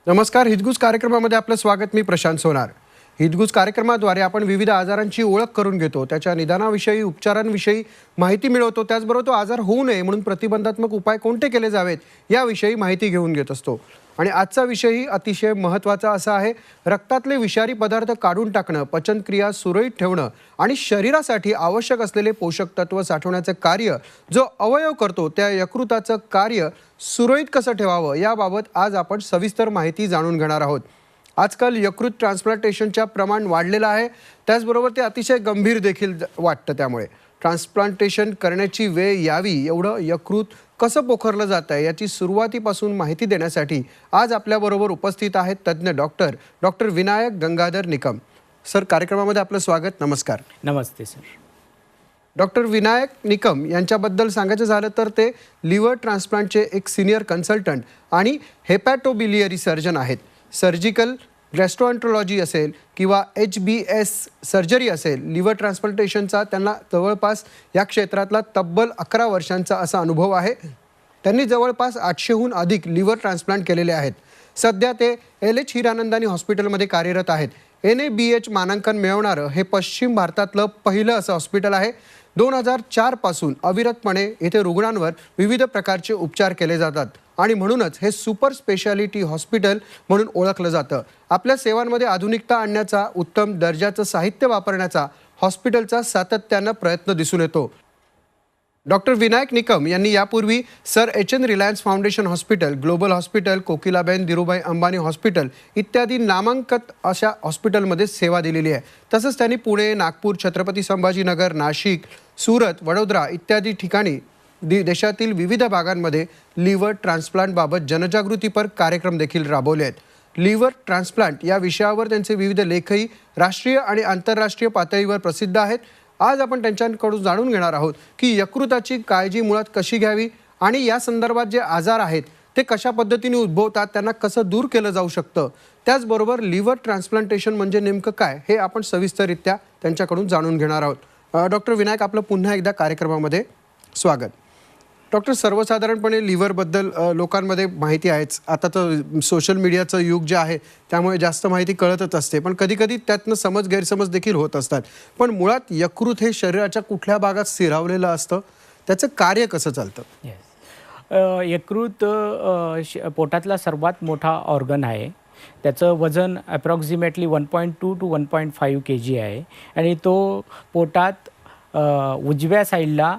नमस्कार. हितगुज कार्यक्रमामध्ये आपलं स्वागत. मी प्रशांत सोनार. हितगुज कार्यक्रमाद्वारे आपण विविध आजारांची ओळख करून घेतो, त्याच्या निदानाविषयी, उपचारांविषयी माहिती मिळवतो. त्याचबरोबर तो आजार होऊ नये म्हणून प्रतिबंधात्मक उपाय कोणते केले जावेत याविषयी माहिती घेऊन घेत असतो. आणि आजचा विषयही अतिशय महत्त्वाचा असा आहे. रक्तातले विषारी पदार्थ काढून टाकणं, पचनक्रिया सुरळीत ठेवणं आणि शरीरासाठी आवश्यक असलेले पोषक तत्व साठवण्याचं कार्य जो अवयव करतो, त्या यकृताचं कार्य सुरळीत कसं ठेवावं याबाबत आज आपण सविस्तर माहिती जाणून घेणार आहोत. आजकाल यकृत ट्रान्सप्लांटेशनचं प्रमाण वाढलेलं आहे. त्याचबरोबर ते अतिशय गंभीर देखील वाटतं. त्यामुळे ट्रान्सप्लांटेशन करण्याची वेळ यावी एवढं यकृत कसं पोखरलं जात आहे याची सुरुवातीपासून माहिती देण्यासाठी आज आपल्याबरोबर उपस्थित आहेत तज्ज्ञ डॉक्टर विनायक गंगाधर निकम. सर, कार्यक्रमामध्ये आपलं स्वागत. नमस्कार. नमस्ते सर. डॉक्टर विनायक निकम यांच्याबद्दल सांगायचं झालं तर ते लिव्हर ट्रान्सप्लांटचे एक सिनियर कन्सल्टंट आणि हेपॅटोबिलियरी सर्जन आहेत. सर्जिकल गॅस्ट्रोएंट्रोलॉजी असेल किंवा HBS सर्जरी असेल, लिव्हर ट्रान्सप्लांटेशनचा त्यांना जवळपास या क्षेत्रातला तब्बल 11 वर्षांचा असा अनुभव आहे. त्यांनी जवळपास 800हून अधिक लिव्हर ट्रान्सप्लांट केलेले आहेत. सध्या ते LH हिरानंदानी हॉस्पिटलमध्ये कार्यरत आहेत. NABH मानांकन मिळवणारं हे पश्चिम भारतातलं पहिलं असं हॉस्पिटल आहे. 2004 पासून अविरतपणे येथे रुग्णांवर विविध प्रकारचे उपचार केले जातात आणि म्हणूनच हे सुपर स्पेशालिटी हॉस्पिटल म्हणून ओळखलं जातं. आपल्या सेवांमध्ये आधुनिकता आणण्याचा, उत्तम दर्जाचं साहित्य वापरण्याचा हॉस्पिटलचा सातत्यानं प्रयत्न दिसून येतो. डॉक्टर विनायक निकम यांनी यापूर्वी sir HN Reliance foundation hospital, global hospital, Kokilaben Dhirubhai Ambani hospital इत्यादी नामांकित अशा हॉस्पिटलमध्ये सेवा दिलेली आहे. तसंच त्यांनी पुणे, नागपूर, छत्रपती संभाजीनगर, नाशिक, सुरत, वडोदरा इत्यादी ठिकाणी देशातील विविध भागांमध्ये लिव्हर ट्रान्सप्लांटबाबत जनजागृतीपर कार्यक्रम देखील राबवले आहेत. लिव्हर ट्रान्सप्लांट या विषयावर त्यांचे विविध लेखही राष्ट्रीय आणि आंतरराष्ट्रीय पातळीवर प्रसिद्ध आहेत. आज आपण त्यांच्याकडून जाणून घेणार आहोत की यकृताची काळजी मुळात कशी घ्यावी आणि या संदर्भात जे आजार आहेत ते कशा पद्धतीने उद्भवतात, त्यांना कसं दूर केलं जाऊ शकतं. त्याचबरोबर लिव्हर ट्रान्सप्लांटेशन म्हणजे नेमकं काय हे आपण सविस्तररित्या त्यांच्याकडून जाणून घेणार आहोत. डॉक्टर विनायक, आपलं पुन्हा एकदा कार्यक्रमामध्ये स्वागत. डॉक्टर, सर्वसाधारणपणे लिव्हरबद्दल लोकांमध्ये माहिती आहेच. आता तर सोशल मीडियाचं युग जे आहे त्यामुळे जास्त माहिती कळतच असते, पण कधीकधी त्यातनं गैरसमज देखील होत असतात. पण मुळात यकृत हे शरीराच्या कुठल्या भागात स्थिरावलेलं असतं, त्याचं कार्य कसं चालतं? यकृत पोटातला सर्वात मोठा ऑर्गन आहे. त्याचं वजन अप्रॉक्सिमेटली 1.2 to 1.5 kg आहे आणि तो पोटात उजव्या साईडला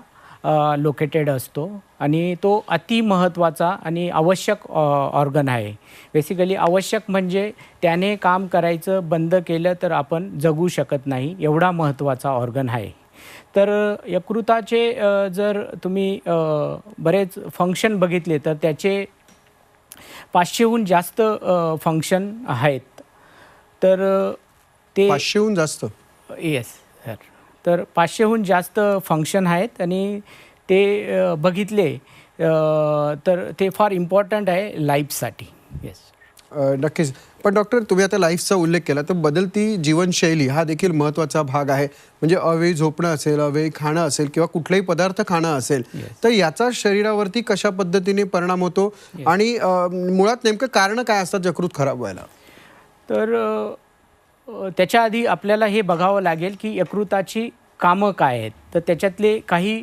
लोकेटेड असतो आणि तो अति महत्त्वाचा आणि आवश्यक ऑर्गन आहे. बेसिकली आवश्यक म्हणजे त्याने काम करायचं बंद केलं तर आपण जगू शकत नाही, एवढा महत्त्वाचा ऑर्गन आहे. तर यकृताचे जर तुम्ही बरेच फंक्शन बघितले तर त्याचे 500हून जास्त फंक्शन आहेत. तर ते 500हून जास्त? Yes sir. तर 500हून जास्त फंक्शन आहेत आणि ते बघितले तर ते फार इम्पॉर्टंट आहे लाईफसाठी. येस, नक्कीच. पण डॉक्टर, तुम्ही आता लाईफचा उल्लेख केला, तर बदलती जीवनशैली हा देखील महत्त्वाचा भाग आहे. म्हणजे अवेळी झोपणं असेल, अवेळी खाणं असेल किंवा कुठलाही पदार्थ खाणं असेल, तर याचा शरीरावरती कशा पद्धतीने परिणाम होतो आणि मुळात नेमकं कारण काय असतात यकृत खराब व्हायला? तर त्याच्या आधी आपल्याला हे बघावं लागेल की यकृताची कामं काय आहेत. तर त्याच्यातले काही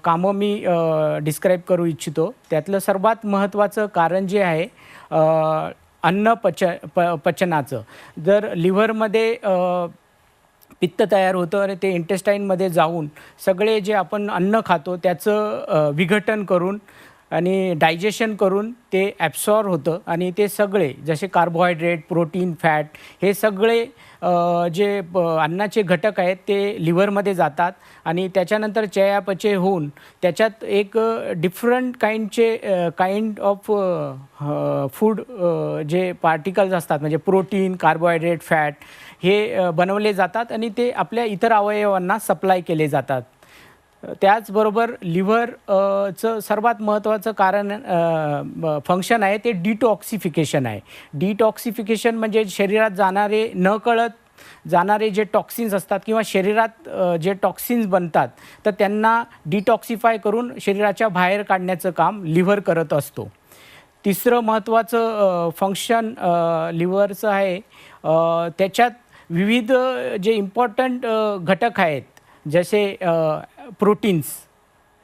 कामं मी डिस्क्राईब करू इच्छितो. त्यातलं सर्वात महत्त्वाचं कारण जे आहे अन्न पचनाचं. जर लिव्हरमध्ये पित्त तयार होतं आणि ते इंटेस्टाईनमध्ये जाऊन सगळे जे आपण अन्न खातो त्याचं विघटन करून आणि डायजेशन करून ते ॲब्सॉर्ब होतं आणि ते सगळे जसे कार्बोहायड्रेट, प्रोटीन, फॅट हे सगळे जे अन्नाचे घटक आहेत ते लिव्हरमध्ये जातात आणि त्याच्यानंतर चयापचय होऊन त्याच्यात एक डिफरंट काइंड ऑफ फूड जे पार्टिकल्स असतात, म्हणजे प्रोटीन, कार्बोहायड्रेट, फॅट हे बनवले जातात आणि ते आपल्या इतर अवयवांना सप्लाय केले जातात. त्याचबरोबर लिव्हरचं सर्वात महत्त्वाचं कारण फंक्शन आहे ते डिटॉक्सिफिकेशन आहे. डिटॉक्सिफिकेशन म्हणजे शरीरात जाणारे जे टॉक्सिन्स असतात किंवा शरीरात जे टॉक्सिन्स बनतात तर त्यांना डिटॉक्सिफाय करून शरीराच्या बाहेर काढण्याचं काम लिव्हर करत असतो. तिसरं महत्त्वाचं फंक्शन लिव्हरचं आहे, त्याच्यात विविध जे इम्पॉर्टंट घटक आहेत, जसे प्रोटीन्स,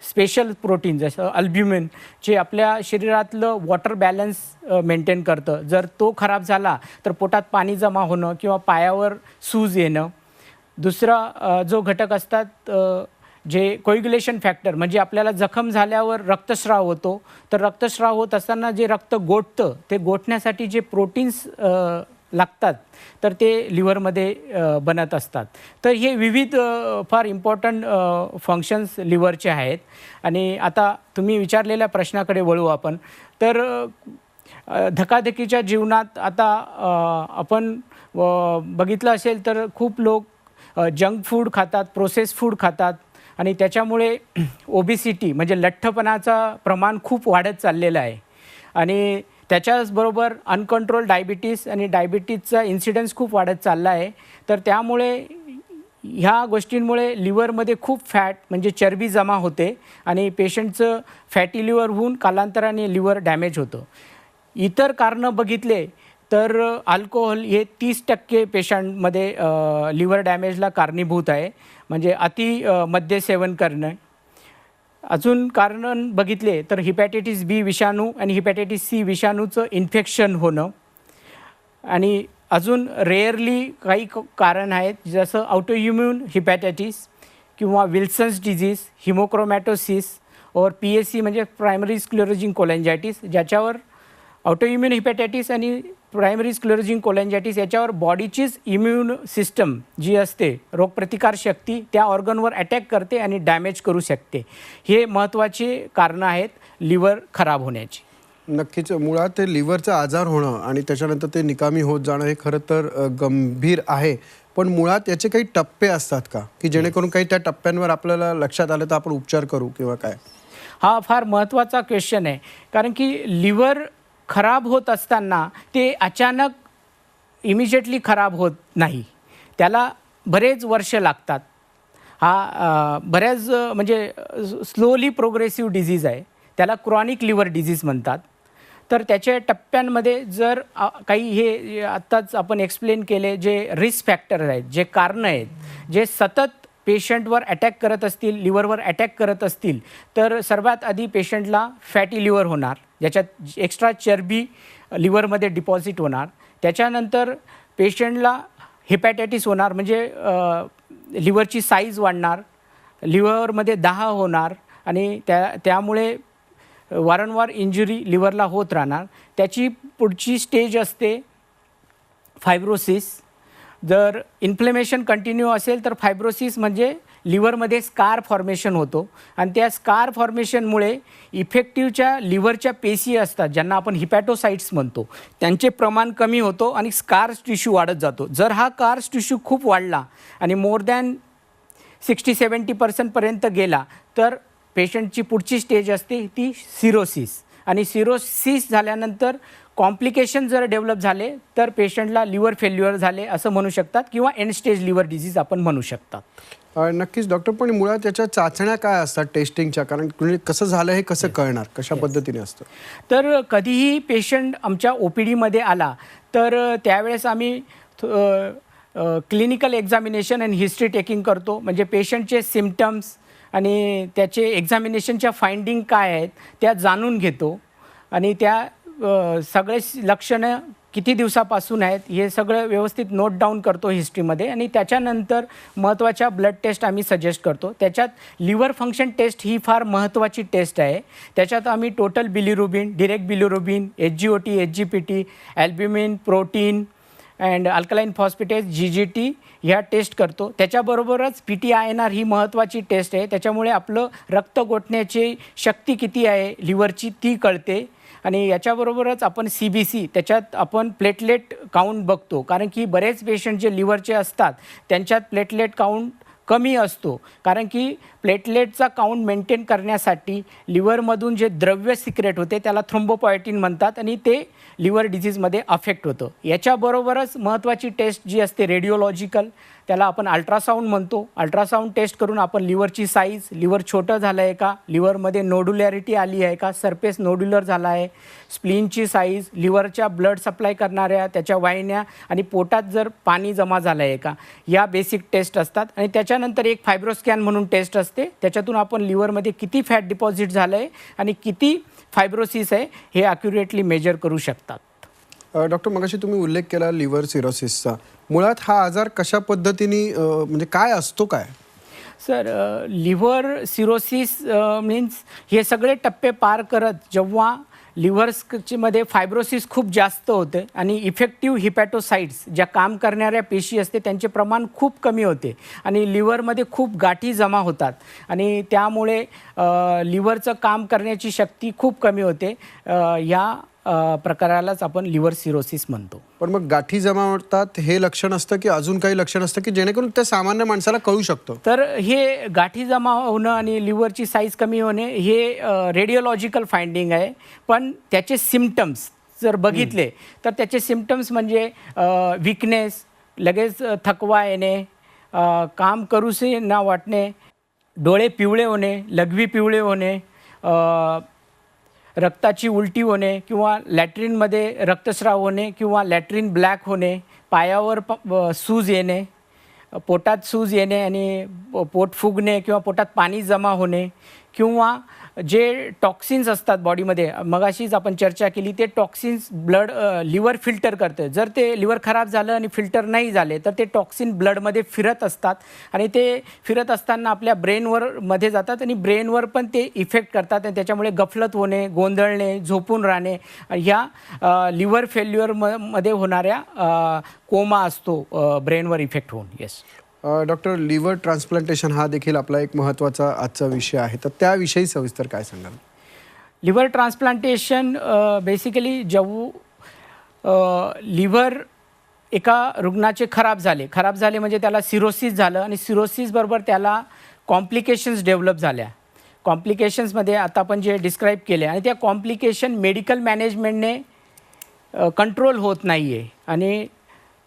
स्पेशल प्रोटीन जसं अल्ब्युमिन, जे आपल्या शरीरातलं वॉटर बॅलन्स मेंटेन करतं. जर तो खराब झाला तर पोटात पाणी जमा होणं किंवा पायावर सूज येणं. दुसरा जो घटक असतात जे कोएग्युलेशन फॅक्टर, म्हणजे आपल्याला जखम झाल्यावर रक्तस्राव होतो, तर रक्तस्राव होत असताना जे रक्त गोठतं, ते गोठण्यासाठी जे प्रोटीन्स लागतात तर ते लिव्हरमध्ये बनत असतात. तर हे विविध फार इम्पॉर्टंट फंक्शन्स लिव्हरचे आहेत. आणि आता तुम्ही विचारलेल्या प्रश्नाकडे वळू आपण. तर धकाधकीच्या जीवनात आता आपण बघितलं असेल तर खूप लोक जंक फूड खातात, प्रोसेस फूड खातात, आणि त्याच्यामुळे ओबेसिटी म्हणजे लठ्ठपणाचा प्रमाण खूप वाढत चाललेलं आहे. आणि त्याच्याचबरोबर अनकंट्रोल डायबिटीस आणि डायबिटीजचा इन्सिडन्स खूप वाढत चालला आहे. तर त्यामुळे ह्या गोष्टींमुळे लिव्हरमध्ये खूप फॅट म्हणजे चरबी जमा होते आणि पेशंटचं फॅटी लिव्हर होऊन कालांतराने लिव्हर डॅमेज होतं. इतर कारणं बघितले तर अल्कोहोल हे 30% पेशंटमध्ये लिव्हर डॅमेजला कारणीभूत आहे, म्हणजे मद्य सेवन करणं. अजून कारण बघितले तर हिपॅटायटिस बी विषाणू आणि हिपॅटायटिस सी विषाणूचं इन्फेक्शन होणं. आणि अजून रेअरली काही कारण आहेत, जसं ऑटोइम्यून हिपॅटायटिस किंवा विल्सन्स डिझीज, हिमोक्रोमॅटोसिस और PSC म्हणजे प्रायमरी स्क्लेरोजिंग कोलॅंजायटिस, ज्याच्यावर ऑटोइम्यून हिपॅटायटिस आणि प्रायमरी स्क्लेरोजिंग कोलॅंजायटिस याच्यावर बॉडीचीच इम्युन सिस्टम जी असते, रोगप्रतिकार शक्ती, त्या ऑर्गनवर अटॅक करते आणि डॅमेज करू शकते. हे महत्त्वाचे कारणं आहेत लिव्हर खराब होण्याची. नक्कीच. मुळात ते लिव्हरचा आजार होणं आणि त्याच्यानंतर ते निकामी होत जाणं हे खरं तर गंभीर आहे. पण मुळात याचे काही टप्पे असतात का, की जेणेकरून काही त्या टप्प्यांवर आपल्याला लक्षात आलं तर आपण उपचार करू किंवा काय? हा फार महत्त्वाचा क्वेश्चन आहे, कारण की लिव्हर खराब होत असताना ते अचानक इमिजिएटली खराब होत नाही, त्याला बरेच वर्ष लागतात. हा बऱ्याच म्हणजे स्लोली प्रोग्रेसिव्ह डिझीज आहे, त्याला क्रॉनिक लिव्हर डिझीज म्हणतात. तर त्याच्या टप्प्यांमध्ये जर काही हे आत्ताच आपण एक्सप्लेन केले जे रिस्क फॅक्टर आहेत, जे कारणं आहेत, जे सतत पेशंटवर अटॅक करत असतील, लिव्हरवर अटॅक करत असतील, तर सर्वात आधी पेशंटला फॅटी लिव्हर होणार, ज्याच्यात एक्स्ट्रा चरबी लिव्हरमध्ये डिपॉझिट होणार. त्याच्यानंतर पेशंटला हिपॅटायटिस होणार, म्हणजे लिव्हरची साईज वाढणार, लिव्हरमध्ये दाह होणार आणि त्यामुळे वारंवार इंजुरी लिव्हरला होत राहणार. त्याची पुढची स्टेज असते फायब्रोसिस. जर इन्फ्लेमेशन कंटिन्यू असेल तर फायब्रोसिस म्हणजे लिव्हरमध्ये स्कार फॉर्मेशन होतो आणि त्या स्कार फॉर्मेशनमुळे इफेक्टिव्हच्या लिव्हरच्या पेशी असतात, ज्यांना आपण हिपॅटोसाइट्स म्हणतो, त्यांचे प्रमाण कमी होतो आणि स्कार्स टिश्यू वाढत जातो. जर हा कार्स टिश्यू खूप वाढला आणि मोर दॅन 60-70% पर्यंत गेला तर पेशंटची पुढची स्टेज असते ती सिरोसिस. आणि सिरोसिस झाल्यानंतर कॉम्प्लिकेशन जर डेव्हलप झाले तर पेशंटला लिव्हर फेल्युअर झाले असं म्हणू शकतात किंवा एंड स्टेज लिव्हर डिझीज आपण म्हणू शकतात. नक्कीच डॉक्टर. पण मुळात त्याच्या चाचण्या काय असतात टेस्टिंगच्या, कारण कसं झालं हे कसं कळणार, कशा पद्धतीने असतं? तर कधीही पेशंट आमच्या OPDमध्ये आला तर त्यावेळेस आम्ही क्लिनिकल एक्झामिनेशन आणि हिस्ट्री टेकिंग करतो, म्हणजे पेशंटचे सिम्पटम्स आणि त्याचे एक्झामिनेशनच्या फाइंडिंग काय आहेत त्या जाणून घेतो आणि त्या सगळे लक्षणं किती दिवसापासून आहेत हे सगळं व्यवस्थित नोट डाऊन करतो हिस्ट्रीमध्ये. आणि त्याच्यानंतर महत्त्वाच्या ब्लड टेस्ट आम्ही सजेस्ट करतो. त्याच्यात लिव्हर फंक्शन टेस्ट ही फार महत्त्वाची टेस्ट आहे. त्याच्यात आम्ही total bilirubin, direct bilirubin, SGOT, SGPT, albumin, protein and alkaline phosphatase, GGT ह्या टेस्ट करतो. त्याच्याबरोबरच PTINR ही महत्त्वाची टेस्ट आहे. त्याच्यामुळे आपलं रक्त गोठण्याची शक्ती किती आहे लिव्हरची ती कळते. आणि याच्याबरोबरच आपण CBC, त्याच्यात आपण प्लेटलेट काउंट बघतो, कारण की बरेच पेशंट जे लिव्हरचे असतात त्यांच्यात प्लेटलेट काउंट कमी असतो, कारण की प्लेटलेटचा काउंट मेंटेन करण्यासाठी लिव्हरमधून जे द्रव्य सिक्रेट होते त्याला थ्रोम्बोपोएटिन म्हणतात आणि ते लिव्हर डिझीजमध्ये अफेक्ट होतं. याच्याबरोबरच महत्त्वाची टेस्ट जी असते रेडिओलॉजिकल, त्याला आपण अल्ट्रासाऊंड म्हणतो. अल्ट्रासाऊंड टेस्ट करून आपण लिव्हरची साईज, लिव्हर छोटं झालं आहे का, लिव्हरमध्ये नोड्युलॅरिटी आली आहे का, सरफेस नोड्युलर झाला आहे, स्प्लीनची साईज, लिव्हरच्या ब्लड सप्लाय करणाऱ्या त्याच्या वाहिन्या आणि पोटात जर पाणी जमा झालं आहे का, या बेसिक टेस्ट असतात. आणि त्याच्यानंतर एक फायब्रोस्कॅन म्हणून टेस्ट असते. त्याच्यातून आपण लिव्हरमध्ये किती फॅट डिपॉझिट झालं आहे आणि किती फायब्रोसिस आहे हे ॲक्युरेटली मेजर करू शकतात. डॉक्टर, मगाशी तुम्ही उल्लेख केला लिव्हर सिरोसिसचा. मुळात हा आजार कशा पद्धतीने म्हणजे काय असतो काय? सर, लिव्हर सिरोसिस मीन्स हे सगळे टप्पे पार करत जेव्हा लिव्हर्समध्ये फायब्रोसिस खूप जास्त होते आणि इफेक्टिव्ह हिपॅटोसाइट्स ज्या काम करणाऱ्या पेशी असते त्यांचे प्रमाण खूप कमी होते आणि लिव्हरमध्ये खूप गाठी जमा होतात आणि त्यामुळे लिव्हरचं काम करण्याची शक्ती खूप कमी होते. या प्रकारालाच आपण लिव्हर सिरोसिस म्हणतो. पण मग गाठी जमा होतात हे लक्षण असतं की अजून काही लक्षण असतं की जेणेकरून त्या सामान्य माणसाला कळू शकतं? तर हे गाठी जमा होणं आणि लिव्हरची साईज कमी होणे हे रेडिओलॉजिकल फाइंडिंग आहे. पण त्याचे सिम्पटम्स जर बघितले तर त्याचे सिम्पटम्स म्हणजे विकनेस, लगेच थकवा येणे, काम करूसे ना वाटणे, डोळे पिवळे होणे, लघवी पिवळे होणे, रक्ताची उलटी होणे किंवा लॅट्रिनमध्ये रक्तस्राव होणे किंवा लॅट्रिन ब्लॅक होणे, पायावर सूज येणे, पोटात सूज येणे आणि पोट फुगणे किंवा पोटात पाणी जमा होणे किंवा जे टॉक्सिन्स असतात बॉडीमध्ये, मगाशीच आपण चर्चा केली, ते टॉक्सिन्स ब्लड लिव्हर फिल्टर करते. जर ते लिव्हर खराब झालं आणि फिल्टर नाही झाले तर ते टॉक्सिन ब्लडमध्ये फिरत असतात आणि ते फिरत असताना आपल्या ब्रेनवर जातात आणि ब्रेनवर पण ते इफेक्ट करतात आणि त्याच्यामुळे गफलत होणे, गोंधळणे, झोपून राहणे, ह्या लिव्हर फेल्युअरमध्ये होणाऱ्या कोमा असतो ब्रेनवर इफेक्ट होऊन. येस डॉक्टर, लिव्हर ट्रान्सप्लांटेशन हा देखील आपला एक महत्त्वाचा आजचा विषय आहे, तर त्याविषयी सविस्तर काय सांगाल? लिव्हर ट्रान्सप्लांटेशन बेसिकली जेव्हा लिव्हर एका रुग्णाचे खराब झाले म्हणजे त्याला सिरोसिस झालं आणि सिरोसिसबरोबर त्याला कॉम्प्लिकेशन्स डेव्हलप झाल्या. कॉम्प्लिकेशन्समध्ये आता आपण जे डिस्क्राईब केले आणि त्या कॉम्प्लिकेशन मेडिकल मॅनेजमेंटने कंट्रोल होत नाही आहे आणि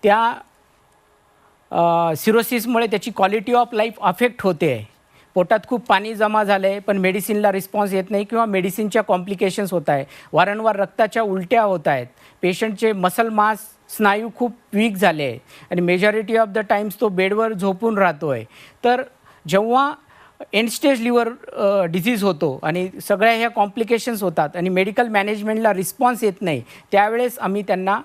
त्या सिरोसिसमुळे त्याची क्वालिटी ऑफ लाईफ अफेक्ट होते आहे. पोटात खूप पाणी जमा झालं आहे पण मेडिसिनला रिस्पॉन्स येत नाही किंवा मेडिसिनच्या कॉम्प्लिकेशन्स होत आहे, वारंवार रक्ताच्या उलट्या होत आहेत, पेशंटचे मसल मास स्नायू खूप वीक झाले आहे आणि मेजॉरिटी ऑफ द टाईम्स तो बेडवर झोपून राहतो आहे. तर जेव्हा एंड स्टेज लिव्हर डिझीज होतो आणि सगळ्या ह्या कॉम्प्लिकेशन्स होतात आणि मेडिकल मॅनेजमेंटला रिस्पॉन्स येत नाही, त्यावेळेस आम्ही त्यांना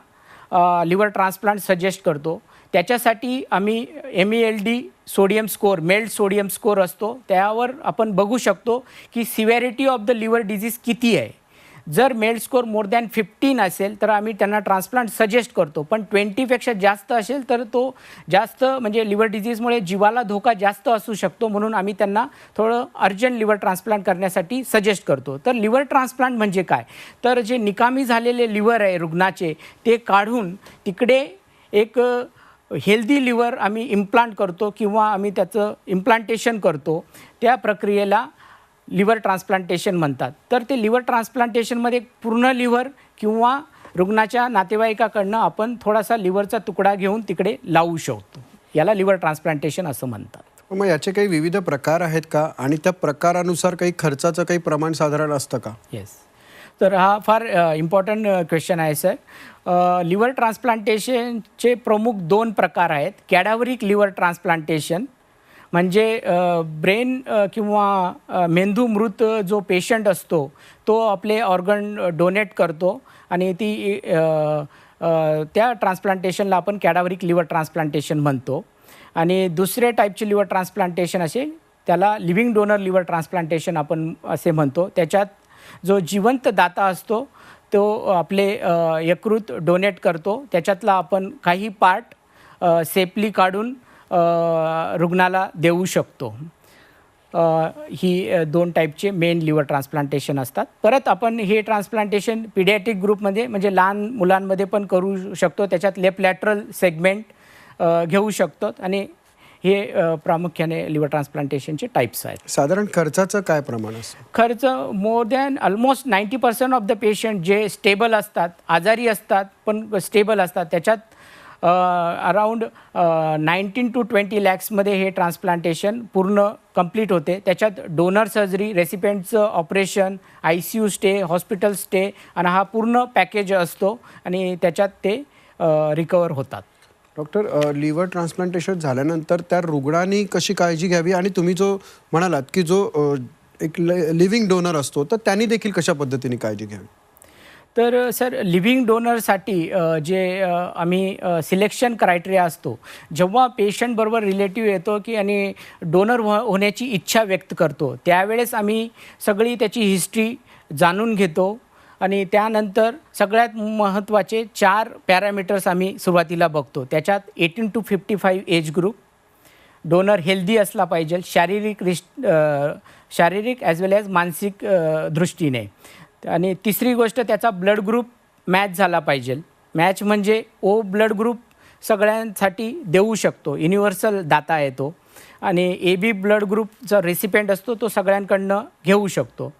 लिव्हर ट्रान्सप्लांट सजेस्ट करतो. त्याच्यासाठी आम्ही MELD sodium score, MELD sodium score असतो, त्यावर आपण बघू शकतो की severity of the liver disease किती आहे. जर मेल्ट स्कोअर मोर दॅन 15 असेल तर आम्ही त्यांना ट्रान्सप्लांट सजेस्ट करतो, पण 20पेक्षा जास्त असेल तर तो जास्त म्हणजे लिव्हर डिझीजमुळे जीवाला धोका जास्त असू शकतो, म्हणून आम्ही त्यांना थोडं अर्जंट लिव्हर ट्रान्सप्लांट करण्यासाठी सजेस्ट करतो. तर लिव्हर ट्रान्सप्लांट म्हणजे काय, तर जे निकामी झालेले लिव्हर आहे रुग्णाचे ते काढून तिकडे एक हेल्दी लिव्हर आम्ही इम्प्लांट करतो किंवा आम्ही त्याचं इम्प्लांटेशन करतो. त्या प्रक्रियेला लिव्हर ट्रान्सप्लांटेशन म्हणतात. तर ते लिव्हर ट्रान्सप्लांटेशनमध्ये पूर्ण लिव्हर किंवा रुग्णाच्या नातेवाईकाकडनं आपण थोडासा लिव्हरचा तुकडा घेऊन तिकडे लावू शकतो. याला लिव्हर ट्रान्सप्लांटेशन असं म्हणतात. मग याचे काही विविध प्रकार आहेत का आणि त्या प्रकारानुसार काही खर्चाचं काही प्रमाण साधारण असतं का? येस, तर हा फार इम्पॉर्टंट क्वेश्चन आहे सर. लिव्हर ट्रान्सप्लांटेशनचे प्रमुख 2 प्रकार आहेत. कॅडाव्हरिक लिव्हर ट्रान्सप्लांटेशन म्हणजे ब्रेन किंवा मेंदू मृत जो पेशंट असतो तो आपले ऑर्गन डोनेट करतो आणि त्या ट्रान्सप्लांटेशनला आपण कॅडाव्हरिक लिव्हर ट्रान्सप्लांटेशन म्हणतो. आणि दुसरे टाईपचे लिव्हर ट्रान्सप्लांटेशन असे त्याला लिव्हिंग डोनर लिव्हर ट्रान्सप्लांटेशन आपण असे म्हणतो. त्याच्यात जो जिवंत दाता असतो तो आपले यकृत डोनेट करतो, त्याच्यातला आपण काही पार्ट सेफली काढून रुग्णाला देऊ शकतो. ही 2 टाईपचे मेन लिव्हर ट्रान्सप्लांटेशन असतात. परत आपण हे ट्रान्सप्लांटेशन पिडियाट्रिक ग्रुपमध्ये म्हणजे लहान मुलांमध्ये पण करू शकतो, त्याच्यात लेफ्ट लॅटरल सेगमेंट घेऊ शकतो आणि हे प्रामुख्याने लिव्हर ट्रान्सप्लांटेशनचे टाईप्स आहेत. साधारण खर्चाचं काय प्रमाण असतं? खर्च more than almost 90% of the patient जे स्टेबल असतात, आजारी असतात पण स्टेबल असतात, त्याच्यात अराऊंड 19 to 20 लॅक्समध्ये हे ट्रान्सप्लांटेशन पूर्ण कंप्लीट होते. त्याच्यात डोनर सर्जरी, रेसिपेंटचं operation, ICU stay, hospital stay आणि हा पूर्ण पॅकेज असतो आणि त्याच्यात ते रिकवर होतात. डॉक्टर, लिव्हर ट्रान्सप्लांटेशन झाल्यानंतर त्या रुग्णांनी कशी काळजी घ्यावी आणि तुम्ही जो म्हणालात की जो एक लिव्हिंग डोनर असतो तर त्यांनी देखील कशा पद्धतीने काळजी घ्यावी? तर सर, लिव्हिंग डोनरसाठी जे आम्ही सिलेक्शन क्रायटेरिया असतो, जेव्हा पेशंटबरोबर रिलेटिव्ह येतो की आणि डोनर होण्याची इच्छा व्यक्त करतो, त्यावेळेस आम्ही सगळी त्याची हिस्ट्री जाणून घेतो आणि त्यानंतर सगळ्यात महत्त्वाचे 4 पॅरामीटर्स आम्ही सुरुवातीला बघतो. त्याच्यात 18 to 55 age group, donor healthy असला पाहिजे शारीरिक ॲज वेल ॲज मानसिक दृष्टीने. आणि तिसरी गोष्ट, त्याचा ब्लड ग्रुप मॅच झाला पाहिजे. मॅच म्हणजे ओ ब्लड ग्रुप सगळ्यांसाठी देऊ शकतो, युनिव्हर्सल दाता येतो. आणि AB ब्लड ग्रुपचा रेसिपेंट असतो, तो सगळ्यांकडनं घेऊ शकतो.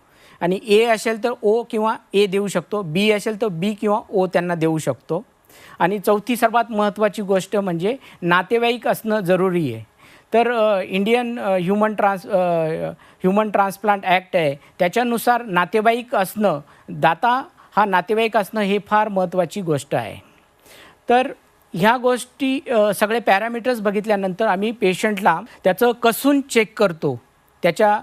आणि A असेल तर O किंवा A देऊ शकतो, B असेल तर B किंवा O त्यांना देऊ शकतो. आणि चौथी सर्वात महत्त्वाची गोष्ट म्हणजे नातेवाईक असणं जरुरी आहे. तर इंडियन ह्युमन ट्रान्सप्लांट ॲक्ट आहे, त्याच्यानुसार नातेवाईक असणं, दाता हा नातेवाईक असणं हे फार महत्त्वाची गोष्ट आहे. तर ह्या गोष्टी सगळे पॅरामीटर्स बघितल्यानंतर आम्ही पेशंटला त्याचं कसून चेक करतो. त्याच्या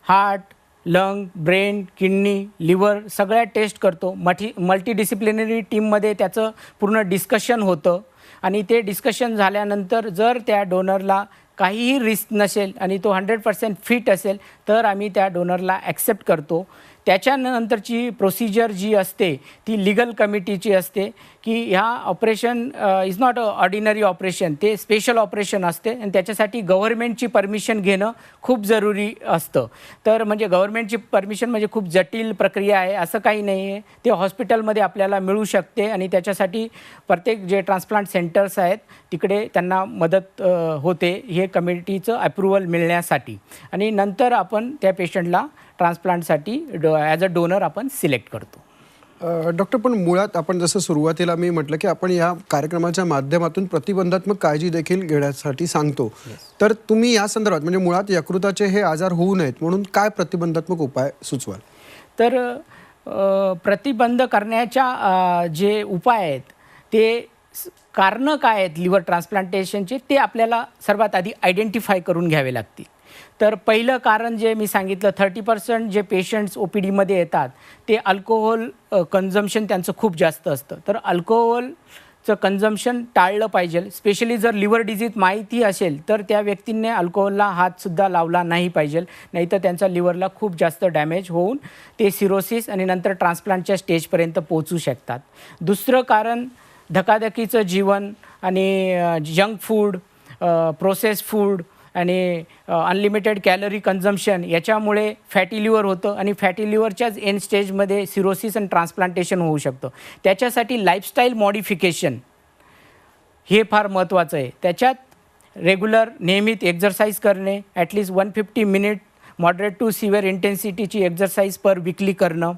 heart, lung, brain, kidney, liver सगळ्या टेस्ट करतो. मल्टीडिसिप्लिनरी टीममध्ये त्याचं पूर्ण डिस्कशन होतं आणि ते डिस्कशन झाल्यानंतर जर त्या डोनरला काहीही रिस्क नसेल आणि तो 100% फिट असेल तर आम्ही त्या डोनरला ॲक्सेप्ट करतो. त्याच्यानंतरची प्रोसिजर जी असते ती लीगल कमिटीची असते की ह्या operation is not a ordinary operation, ते स्पेशल ऑपरेशन असते आणि त्याच्यासाठी गव्हर्मेंटची परमिशन घेणं खूप जरुरी असतं. तर म्हणजे गव्हर्मेंटची परमिशन म्हणजे खूप जटिल प्रक्रिया आहे असं काही नाही आहे, ते हॉस्पिटलमध्ये आपल्याला मिळू शकते आणि त्याच्यासाठी प्रत्येक जे ट्रान्सप्लांट सेंटर्स आहेत तिकडे त्यांना मदत होते हे कमिटीचं अप्रुव्हल मिळण्यासाठी. आणि नंतर आपण त्या पेशंटला ट्रान्सप्लांटसाठी ॲज अ डोनर आपण सिलेक्ट करतो. डॉक्टर, पण मुळात आपण जसं सुरुवातीला मी म्हटलं की आपण या कार्यक्रमाच्या माध्यमातून प्रतिबंधात्मक काळजी देखील घेण्यासाठी सांगतो. तर तुम्ही या संदर्भात म्हणजे मुळात यकृताचे हे आजार होऊ नयेत म्हणून काय प्रतिबंधात्मक उपाय सुचवाल? तर प्रतिबंध करण्याच्या जे उपाय आहेत ते कारणं काय आहेत लिव्हर ट्रान्सप्लांटेशनचे ते आपल्याला सर्वात आधी आयडेंटिफाय करून घ्यावे लागतील. तर पहिलं कारण जे मी सांगितलं, 30% जे पेशंट्स OPDमध्ये येतात ते अल्कोहोल कन्झम्पशन त्यांचं खूप जास्त असतं. तर अल्कोहोलचं कन्झम्पशन टाळलं पाहिजे. स्पेशली जर लिव्हर डिजीज माहिती असेल तर त्या व्यक्तींनी अल्कोहोलला हातसुद्धा लावला नाही पाहिजे, नाहीतर त्यांच्या लिव्हरला खूप जास्त डॅमेज होऊन ते सिरोसिस आणि नंतर ट्रान्सप्लांटच्या स्टेजपर्यंत पोहोचू शकतात. दुसरं कारण धकाधकीचं जीवन आणि जंक फूड, प्रोसेस फूड आणि अनलिमिटेड कॅलरी कन्झम्पशन याच्यामुळे फॅटी लिव्हर होतं आणि फॅटी लिव्हरच्याच एंड स्टेजमध्ये सिरोसिस आणि ट्रान्सप्लांटेशन होऊ शकतं. त्याच्यासाठी लाईफस्टाईल मॉडिफिकेशन हे फार महत्त्वाचं आहे. त्याच्यात रेग्युलर नियमित एक्झरसाईज करणे, at least 150 minute moderate to severe इंटेन्सिटीची एक्झरसाईज पर वीकली करणं,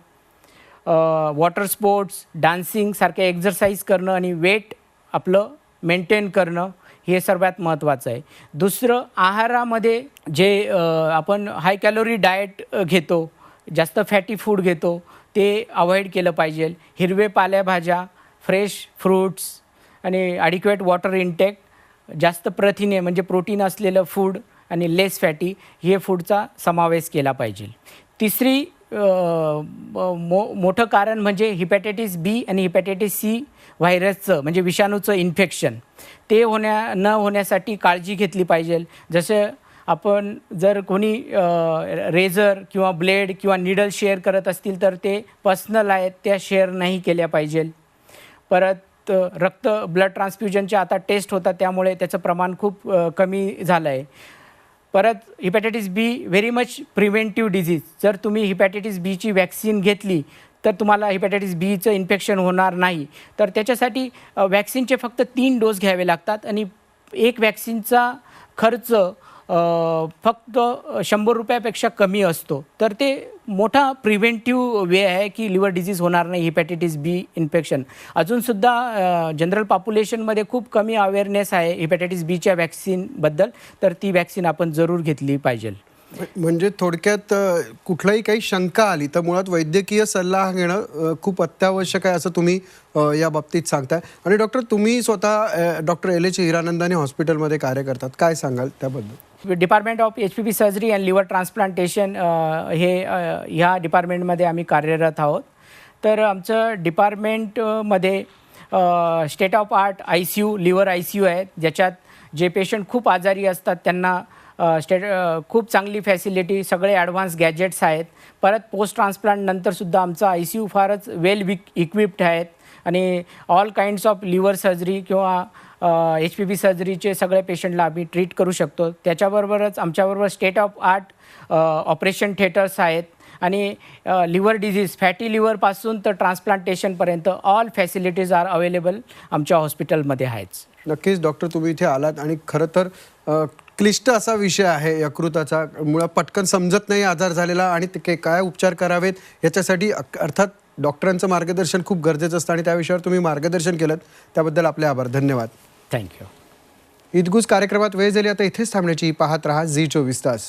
वॉटर स्पोर्ट्स, डान्सिंग सारखे एक्झरसाईज करणं आणि वेट आपलं मेंटेन करणं हे सर्वात महत्त्वाचं आहे. दुसरं, आहारामध्ये जे आपण हाय कॅलोरी डाएट घेतो, जास्त फॅटी फूड घेतो ते अवॉइड केलं पाहिजे. हिरवे पालेभाज्या, फ्रेश फ्रूट्स आणि ॲडिक्वेट वॉटर इंटेक, जास्त प्रथिने म्हणजे प्रोटीन असलेलं फूड आणि लेस फॅटी हे फूडचा समावेश केला पाहिजे. तिसरी मोठं कारण म्हणजे हिपॅटायटिस B आणि हिपॅटायटिस C व्हायरसचं म्हणजे विषाणूचं इन्फेक्शन, ते न होण्यासाठी काळजी घेतली पाहिजे. जसं आपण जर कोणी रेझर किंवा ब्लेड किंवा निडल शेअर करत असतील तर ते पर्सनल आहेत, त्या शेअर नाही केल्या पाहिजे. परत ब्लड ट्रान्सफ्युजनच्या आता टेस्ट होतात त्यामुळे त्याचं प्रमाण खूप कमी झालं आहे. परत hepatitis B very much preventive disease. जर तुम्ही हिपॅटायटिस Bची वॅक्सिन घेतली तर तुम्हाला हिपॅटायटिस Bचं इन्फेक्शन होणार नाही. तर त्याच्यासाठी वॅक्सिनचे फक्त 3 डोस घ्यावे लागतात आणि एक वॅक्सिनचा खर्च फक्त 100 रुपयापेक्षा कमी असतो. तर ते मोठा प्रिव्हेंटिव्ह वे आहे की लिव्हर डिझीज होणार नाही, हिपॅटायटिस बी इन्फेक्शन. अजूनसुद्धा जनरल पॉप्युलेशनमध्ये खूप कमी अवेअरनेस आहे हिपॅटायटिस बीच्या वॅक्सिनबद्दल, तर ती वॅक्सिन आपण जरूर घेतली पाहिजे. म्हणजे थोडक्यात कुठलाही काही शंका आली तर मुळात वैद्यकीय सल्ला घेणं खूप अत्यावश्यक आहे असं तुम्ही या बाबतीत सांगताय. आणि डॉक्टर, तुम्ही स्वतः डॉक्टर LH हिरानंदानी हॉस्पिटलमध्ये कार्य करतात, काय सांगाल त्याबद्दल? Department of HPV surgery and liver transplantation ह्या डिपार्टमेंटमध्ये आम्ही कार्यरत आहोत. तर आमचं डिपार्टमेंटमध्ये state of art ICU, liver ICU आहेत, ज्याच्यात जे पेशंट खूप आजारी असतात त्यांना खूप चांगली फॅसिलिटी, सगळे ॲडव्हान्स गॅजेट्स आहेत. परत पोस्ट ट्रान्सप्लांट नंतरसुद्धा आमचा ICU फारच वेल इक्विप्ड आहेत आणि all kinds of liver surgery किंवा HPV सर्जरीचे सगळे पेशंटला आम्ही ट्रीट करू शकतो. त्याच्याबरोबरच आमच्याबरोबर state of art operation theatres आहेत आणि लिव्हर डिझीज, फॅटी लिव्हरपासून तर ट्रान्सप्लांटेशनपर्यंत ऑल फॅसिलिटीज आर अवेलेबल आमच्या हॉस्पिटलमध्ये आहेत. नक्कीच डॉक्टर, तुम्ही इथे आलात आणि खरं तर क्लिष्ट असा विषय आहे यकृताचा. मुळात पटकन समजत नाही आजार झालेला आणि ते काय उपचार करावेत याच्यासाठी अर्थात डॉक्टरांचं मार्गदर्शन खूप गरजेचं असतं आणि त्या विषयावर तुम्ही मार्गदर्शन केलं, त्याबद्दल आपले आभार. धन्यवाद. थँक्यू. ईदगुज कार्यक्रमात वेळ झाली, आता इथेच थांबण्याची. पाहत रहा झी 24 तास.